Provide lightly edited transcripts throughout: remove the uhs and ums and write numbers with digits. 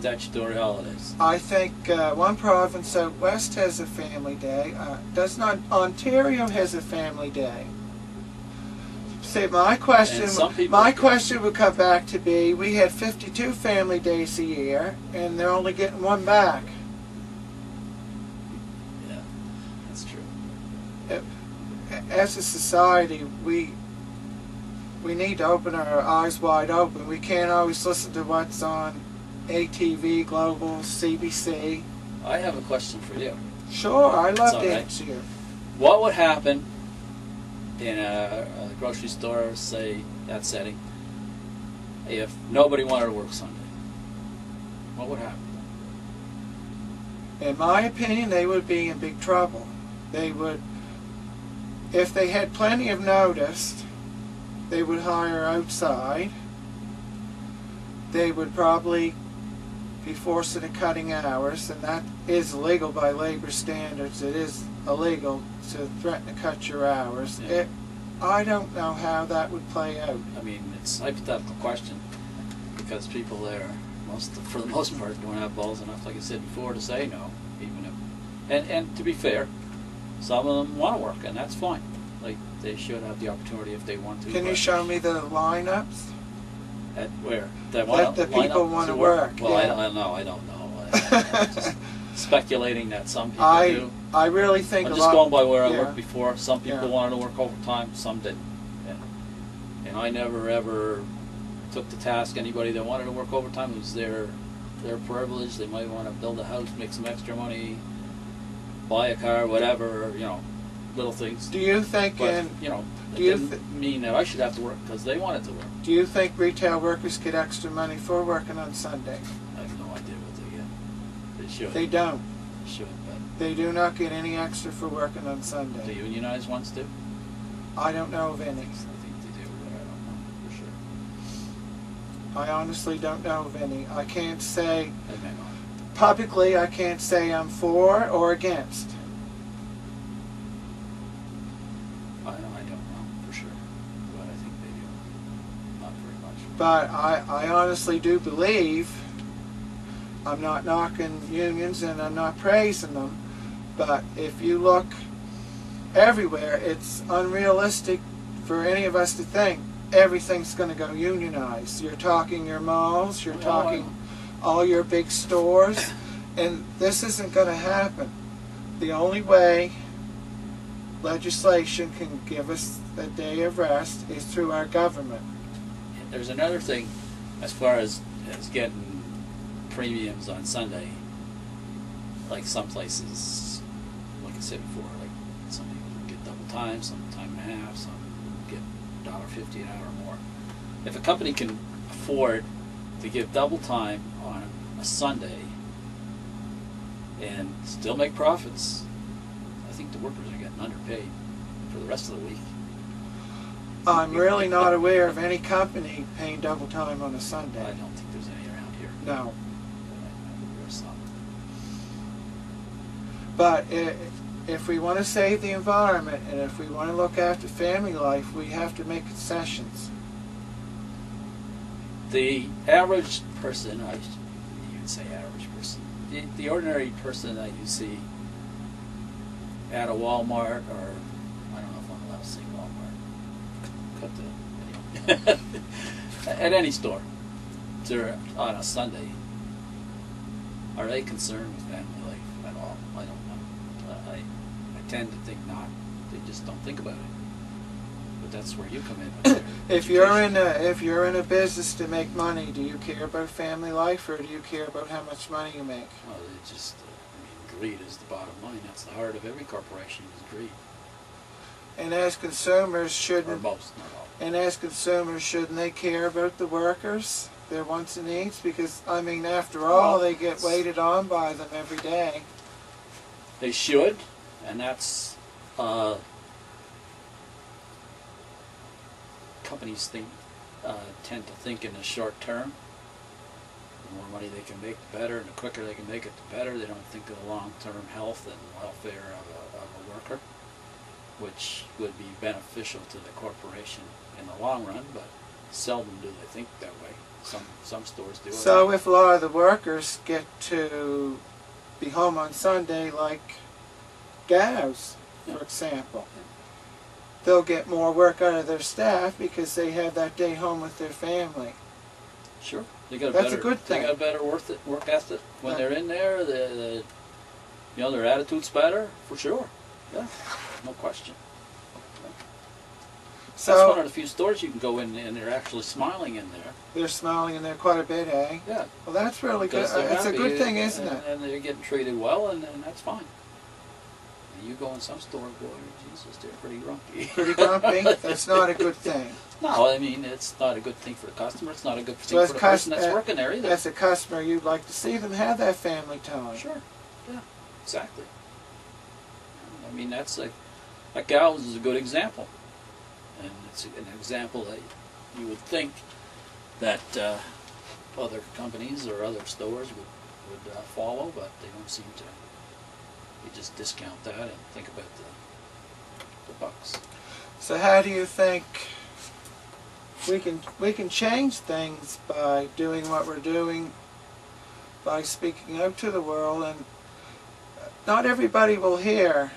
statutory holidays. I think one province out west has a family day. Does not Ontario has a family day? See, my question would come back to be: we had 52 family days a year, and they're only getting one back. Yeah, that's true. As a society, we need to open our eyes wide open. We can't always listen to what's on ATV, Global, CBC. I have a question for you. Sure, I love to answer you. What would happen in a grocery store, say, that setting, if nobody wanted to work Sunday? What would happen? In my opinion, they would be in big trouble. They would, if they had plenty of notice, they would hire outside. They would probably be forced into cutting hours, and that is illegal by labor standards. It is illegal to threaten to cut your hours. Yeah. I don't know how that would play out. I mean, it's a hypothetical question because people there, for the most part, don't have balls enough, like I said before, to say no. Even if, and to be fair, some of them want to work, and that's fine. Like, they should have the opportunity if they want to. Can you show me the lineups? At where? That the people want to work. Well, yeah. I don't know. I'm just speculating that some people do. I really think I'm just going by where I yeah. worked before. Some people wanted to work overtime, some didn't. And I never ever took to task anybody that wanted to work overtime. It was their privilege. They might want to build a house, make some extra money, buy a car, whatever, little things. Do you think, but, it didn't mean that I should have to work because they wanted to work. Do you think retail workers get extra money for working on Sunday? I have no idea what they get. They should. They don't. They should, but they do not get any extra for working on Sunday. The unionized ones do? I don't know of any. I think they do, but I don't know for sure. I honestly don't know of any. I can't say They may not. publicly. I can't say I'm for or against. I don't know for sure, but I think they do. Not very much. But I honestly do believe, I'm not knocking unions and I'm not praising them, but if you look everywhere, it's unrealistic for any of us to think everything's going to go unionized. You're talking your malls, you're talking all your big stores, and this isn't going to happen. The only way legislation can give us a day of rest is through our government. There's another thing as far as getting premiums on Sunday. Like some places, like I said before, like some people get double time, some time and a half, some get $1.50 an hour or more. If a company can afford to give double time on a Sunday and still make profits, I think the workers are getting underpaid for the rest of the week. I'm really not aware of any company paying double time on a Sunday. I don't think there's any around here. No. There's some. But if we want to save the environment and if we want to look after family life, we have to make concessions. The average person, I shouldn't even say average person, the ordinary person that you see at a Wal-mart, or I don't know if I'm allowed to say Wal-mart, cut the anyway. At any store on a Sunday, are they concerned with family life at all? I don't know. I tend to think not. They just don't think about it. But that's where you come in. If you're in a business to make money, do you care about family life or do you care about how much money you make? Well, it just, greed is the bottom line. That's the heart of every corporation, is greed. And as consumers, shouldn't, or most, not all. And as consumers, shouldn't they care about the workers, their wants and needs? Because, I mean, after all, they get waited on by them every day. They should, and that's, companies tend to think in the short term. The more money they can make, the better, and the quicker they can make it, the better. They don't think of the long-term health and welfare of a worker, which would be beneficial to the corporation in the long run, but seldom do they think that way. Some stores do. So if a lot of the workers get to be home on Sunday, like gals, for example, they'll get more work out of their staff because they have that day home with their family. Sure, they got a That's better, a good thing. They got a better work ethic when they're in there. Their attitude's better for sure. Yeah, no question. So that's one of the few stores you can go in and they're actually smiling in there. They're smiling in there quite a bit, eh? Yeah. Well, that's really good. Because they're It's a happy, good thing, isn't it? And they're getting treated well, and that's fine. And you go in some stores, boy, Jesus, they're pretty grumpy. Pretty grumpy? That's not a good thing. No, I mean, it's not a good thing for the customer. It's not a good thing So for the person that's working there either. As a customer, you'd like to see them have that family time. Sure. Yeah, exactly. I mean, that gal is a good example. And it's an example that you would think that other companies or other stores would follow, but they don't seem to. They just discount that and think about the bucks. So how do you think we can change things by doing what we're doing, by speaking out to the world? And not everybody will hear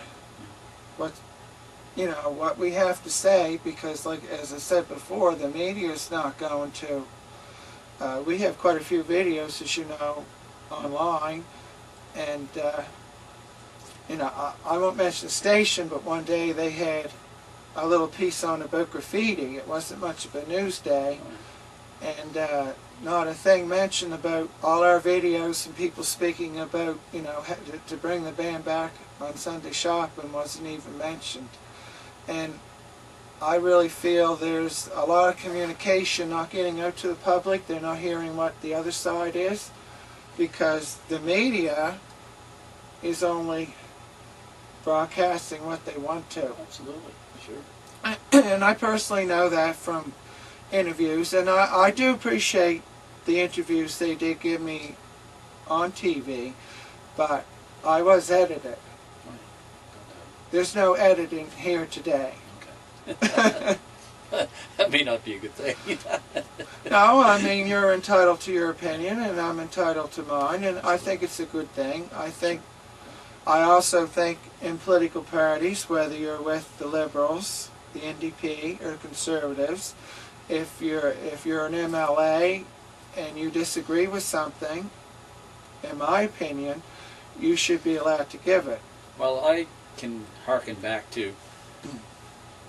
what we have to say, because, like as I said before, the media is not going to. We have quite a few videos, as you know, online, and I won't mention the station, but one day they had a little piece on about graffiti. It wasn't much of a news day, and not a thing mentioned about all our videos and people speaking about, to bring the band back on Sunday shopping wasn't even mentioned. And I really feel there's a lot of communication not getting out to the public. They're not hearing what the other side is, because the media is only broadcasting what they want to. Absolutely, sure. And I personally know that from interviews, and I do appreciate the interviews they did give me on TV, but I was edited. There's no editing here today. Okay. That may not be a good thing. No, I mean, you're entitled to your opinion, and I'm entitled to mine, and I think it's a good thing. I also think in political parties, whether you're with the Liberals, the NDP, or Conservatives, if you're an MLA and you disagree with something, in my opinion, you should be allowed to give it. Well, I can harken back to,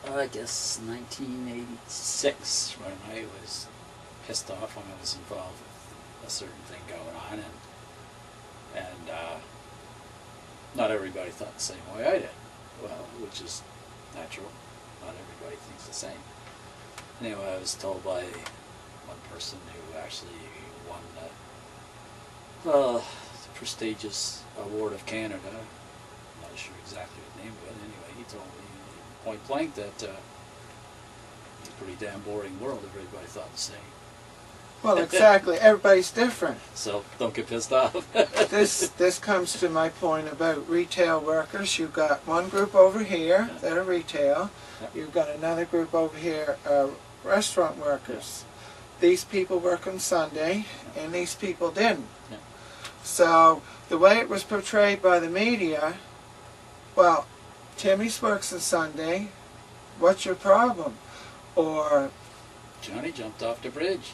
I guess, 1986, when I was pissed off when I was involved with a certain thing going on, and not everybody thought the same way I did. Well, which is natural. Not everybody thinks the same. Anyway, I was told by one person who actually won the prestigious award of Canada. I'm not sure exactly what name, but anyway, he told me point blank that it's a pretty damn boring world if everybody thought the same. Well, exactly. Everybody's different. So don't get pissed off. This comes to my point about retail workers. You've got one group over here that are retail. You've got another group over here, restaurant workers. These people work on Sunday, and these people didn't. So the way it was portrayed by the media, well, Timmy's works on Sunday, what's your problem? Or Johnny jumped off the bridge.